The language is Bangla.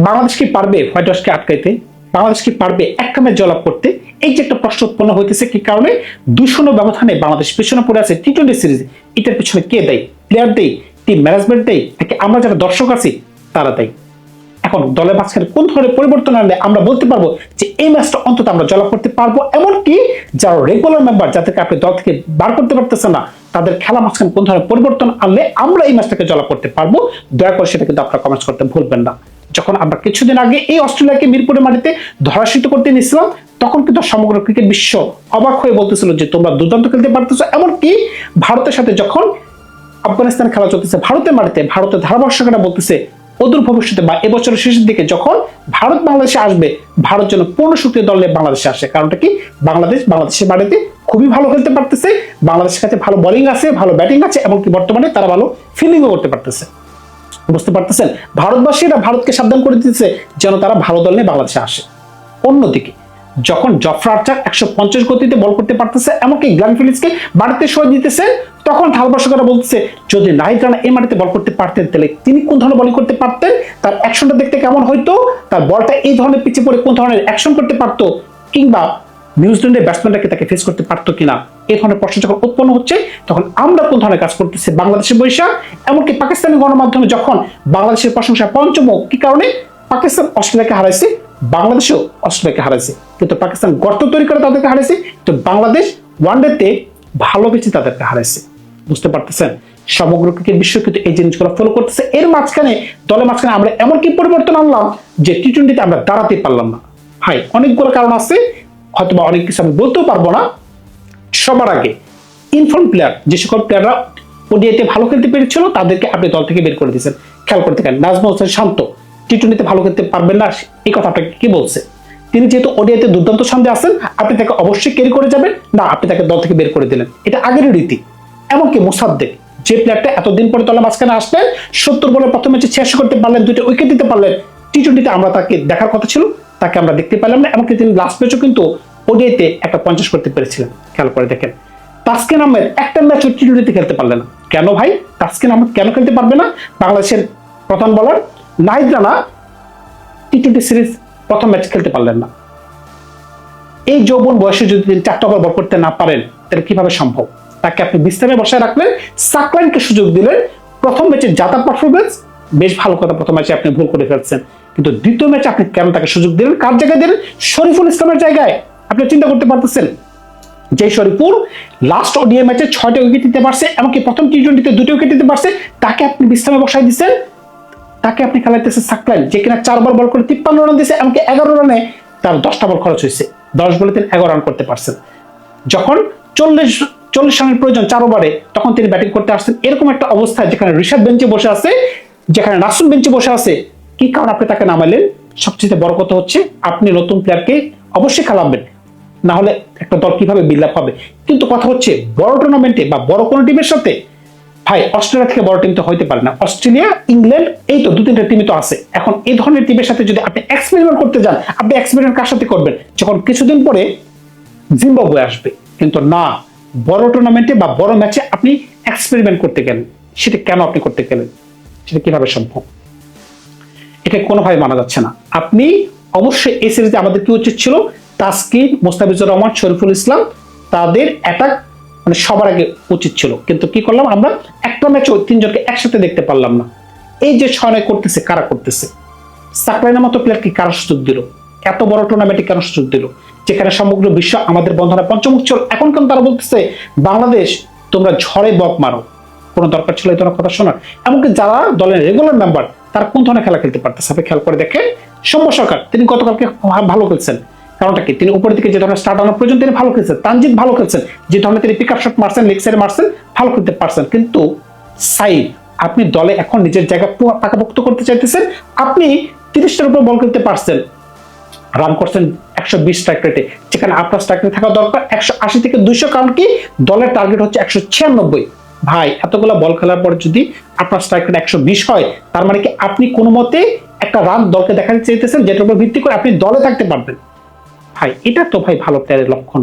বাংলাদেশ কি পারবে হোয়াইট হাউসকে আটকাইতে? বাংলাদেশ কি পারবে একটা ম্যাচ জয়লাভ করতে? এই যে একটা প্রশ্ন উৎপন্ন হইতেছে, কি কারণে 2-0 ব্যবধানে বাংলাদেশ পিছনে পড়ে আছে টি-20 সিরিজ। এটার পিছনে কে দায়ী? প্লেয়ার দেয়, টিম ম্যানেজমেন্ট দেয়, নাকি আমরা যারা দর্শক আছি তারা দেয়? এখন দলের মাঝখানে কোন ধরনের পরিবর্তন আনলে আমরা বলতে পারবো যে এই ম্যাচটা অন্তত আমরা জয়লাভ করতে পারবো? এমনকি যারা রেগুলার মেম্বার, যাদেরকে আপনি দল থেকে বার করতে পারতেছেন না, তাদের খেলা মাঝখানে কোন ধরনের পরিবর্তন আনলে আমরা এই ম্যাচটাকে জয়লাভ করতে পারবো, দয়া করে সেটা কিন্তু আপনারা কমেন্টস করতে ভুলবেন না। যখন আমরা কিছুদিন আগে এই অস্ট্রেলিয়াকে মিরপুরের মাটিতে ধরাশীত করতে নিয়েছিলাম, তখন কিন্তু সমগ্র ক্রিকেট বিশ্ব অবাক হয়ে বলতেছিল যে তোমরা দুর্দান্ত খেলতে পারতেছো। এমনকি ভারতের সাথে যখন আফগানিস্তান খেলা চলতেছে ভারতের মাটিতে, ভারতের ধারাভাষ্যকাররা বলতেছে অদূর ভবিষ্যতে বা এবছরের শেষের দিকে যখন ভারত বাংলাদেশে আসবে, ভারত যেন পূর্ণ শক্তির দলে বাংলাদেশে আসে। কারণটা কি? বাংলাদেশের বাড়িতে খুবই ভালো খেলতে পারতেছে, বাংলাদেশের কাছে ভালো বোলিং আছে, ভালো ব্যাটিং আছে, এমনকি বর্তমানে তারা ভালো ফিল্ডিংও করতে পারতেছে। বুঝতে পারতেছেন? ভারতবাসীরা ভারতকে সাবধান করে দিতেছে যেন তারা ভালো দল নিয়ে বাংলাদেশে আসে। অন্যদিকে যখন জফরা আর্চার 150 গতিতে বল করতে পারতেছে, এমনকি গ্ল্যান ফিলিপসকে বাড়িতে সরে দিতেছে, তখন ধারাভাষ্যকাররা বলতেছে যদি নাহিদ রানা এই মাটিতে বল করতে পারতেন তাহলে তিনি কোন ধরনের বলিং করতে পারতেন, তার অ্যাকশনটা দেখতে কেমন হইতো, তার বলটা এই ধরনের পিছে পড়ে কোন ধরনের অ্যাকশন করতে পারতো, কিংবা নিউজিল্যান্ডের ব্যাটসম্যানটাকে তাকে ফেস করতে পারতো কিনা। এই ধরনের প্রশ্ন যখন উৎপন্ন হচ্ছে, তখন আমরা কোন ধরনের কাজ করতেছি বাংলাদেশের বৈশা। এমনকি পাকিস্তানি গণমাধ্যমে যখন বাংলাদেশের প্রশংসা পঞ্চমুখ, কি কারণে? পাকিস্তান অস্ট্রেলিয়াকে হারাইছে, বাংলাদেশও অস্ট্রেলিয়াকে হারাইছে, কিন্তু পাকিস্তান গর্ত তৈরি করে তাদেরকে হারাইছে, তো বাংলাদেশ ওয়ানডেতে ভালো বেশি তাদেরকে হারাইছে। বুঝতে পারতেছেন? সমগ্র ক্রিকেট বিশ্ব কিন্তু এই জিনিসগুলো ফলো করতেছে। এর মাঝখানে দলের মাঝখানে আমরা এমন কি পরিবর্তন আনলাম যে টি-20তে আমরা দাঁড়াতে পারলাম না। ভাই অনেকগুলো কারণ আছে, হয়তো বা অনেক কিছু আমি বলতেও পারবো না। সবার আগে ইনফর্ম প্লেয়ার, যে সকল প্লেয়াররা ওডিআইতে ভালো খেলতে পেরেছিল তাদেরকে আপনি দল থেকে বের করে দিয়েছেন। খেয়াল করতে পারেন নাজমুল হোসেন শান্ত টি-20তে ভালো খেলতে পারবেন না, এই কথা আপনাকে কি বলছে? তিনি যেহেতু ওডিআইতে দুর্দান্ত সামনে আছেন, আপনি তাকে অবশ্যই ক্যারি করে যাবেন না, আপনি তাকে দল থেকে বের করে দিলেন, এটা আগের রীতি। এমনকি মোসাদ্দেক, যে প্লেয়ারটা এতদিন পরে দলের মাঝখানে আসলেন, 70 বলের প্রথম ম্যাচে 86 করতে পারলেন, 2টা উইকেট দিতে পারলেন, টি-20তে আমরা তাকে দেখার কথা ছিল, তাকে আমরা দেখতে পেলাম না। এমনকি তিনি লাস্ট ম্যাচও কিন্তু ওডিআইতে একটা 50 করতে পেরেছিলেন। খেয়াল করে দেখেন তাসকিন আহমেদ একটা ম্যাচও টি-20তে খেলতে পারলেন না। কেন ভাই? তাসকিন আহমেদ কেন খেলতে পারবে না? বাংলাদেশের প্রধান বলার নাহিদ রানা টি-20 সিরিজ প্রথম ম্যাচ খেলতে পারলেন না। এই যৌবন বয়সে যদি তিনি 4টা ওভার বল করতে না পারেন, তাহলে কিভাবে সম্ভব? তাকে আপনি বিশ্রামে বসায় রাখলেন, সাকলাইনকে সুযোগ দিলেন। প্রথম ম্যাচে যাতা পারফরমেন্স বেশ ভালো কথা, প্রথম ম্যাচে আপনি ভুল করে ফেলছেন, কিন্তু দ্বিতীয় ম্যাচে আপনি কেন তাকে সুযোগ দিলেন? কার জায়গায় দিলেন? শরীফুল ইসলামের জায়গায়। আপনি চিন্তা করতে পারতেছেন যে শরীফুল লাস্ট ওডিআই ম্যাচে 6টা উইকেট দিতে পারছে, এমনকি প্রথম টি-20তে 2টা উইকেট দিতে পারছে, তাকে আপনি বিশ্রামে বসায় দিচ্ছেন। তাকে আপনি খেলাইতেছেন সাকলাইন, যে কিনা 4 বার বল করে 53 রান দিয়েছে, এমনকি 11 রানে তার 10টা বল খরচ হয়েছে, 10 বলে তিনি 11 রান করতে পারছেন। যখন 40 রানের প্রয়োজন 4 ওভারে, তখন তিনি ব্যাটিং করতে আসছেন। এরকম একটা অবস্থায় যেখানে ঋষাদ বেঞ্চে বসে আছে, যেখানে নাসুম বেঞ্চে বসে আছে, কি কারণ আপনি তাকে নামাইলেন? সবচেয়ে বড় কথা হচ্ছে আপনি নতুন প্লেয়ারকে অবশ্যই খেলাবেন, না হলে একটা দল কিভাবে বিল্ড আপ হবে? কিন্তু কথা হচ্ছে বড় টুর্নামেন্টে বা বড় কোনো টিমের সাথে, ভাই অস্ট্রেলিয়া থেকে বড় টিম তো হইতে পারে না। অস্ট্রেলিয়া, ইংল্যান্ড, এই তো 2-3টা টিমই তো আছে। এখন এই ধরনের টিমের সাথে যদি আপনি এক্সপেরিমেন্ট করতে যান, আপনি এক্সপেরিমেন্ট কার সাথে করবেন? যখন কিছুদিন পরে জিম্বাবুয়ে আসবে। কিন্তু না, বড় টুর্নামেন্টে বা বড় ম্যাচে আপনি এক্সপেরিমেন্ট করতে গেলেন, সেটা কেন আপনি করতে গেলেন? সেটা কিভাবে সম্ভব? এটা কোনোভাবে মানা যাচ্ছে না। আপনি অবশ্যই এই সিরিজে আমাদের কি উচিত ছিল? তাসকিন, মোস্তাফিজুর রহমান, শরীফুল ইসলাম, তাদের অ্যাটাক মানে সবার আগে উচিত ছিল, কিন্তু কি করলাম আমরা? একটা ম্যাচও 3 জনকে একসাথে দেখতে পারলাম না। এই যে 6 করতেছে, কারা করতেছে? সাকলাইনের মতো প্লেয়ার কি কারা সুযোগ দিল? এত বড় টুর্নামেন্টে কেন সুযোগ দিল, যেখানে সমগ্র বিশ্ব আমাদের বন্ধনে পঞ্চমুখ ছিল? এখন কেন তারা বলতেছে বাংলাদেশ তোমরা ঝড়ে বক মারো? কোনো দরকার ছিল এই ধরনের কথা শোনার? এমনকি যারা দলের রেগুলার মেম্বার, তারা কোন ধরনের খেলা খেলতে পারতেছে আপনি খেয়াল করে দেখেন। সৌম্য সরকার, তিনি গতকালকে ভালো খেলছেন। কারণটা কি? তিনি উপরের দিকে যে ধরনের স্টার্ট আনার প্রয়োজন তিনি ভালো খেলছেন। তানজিদ ভালো খেলছেন, যে ধরনের তিনি পিক আপ শট মারছেন, লেগ সাইডে মারছেন, ভালো খেলতে পারছেন। কিন্তু সাইড, আপনি দলে এখন নিজের জায়গা পাকাপোক্ত করতে চাইতেছেন। আপনি 30টার উপর বল খেলতে পারছেন, রান করছেন 120 স্ট্রাইক রেটে, যেখানে আপনার স্ট্রাইক রেট থাকা দরকার 180 থেকে 200। কারণ কি? দলের টার্গেট হচ্ছে 196। ভাই এতগুলো বল খেলার পর যদি আপনার স্ট্রাইক রেট 120 হয়, তার মানে কি আপনি কোনো মতে একটা রান দলকে দেখাতে চাইতেছেন, যেটার উপর ভিত্তি করে আপনি দলে থাকতে পারবেন। ভাই এটা তো ভাই ভালো প্লেয়ারের লক্ষণ।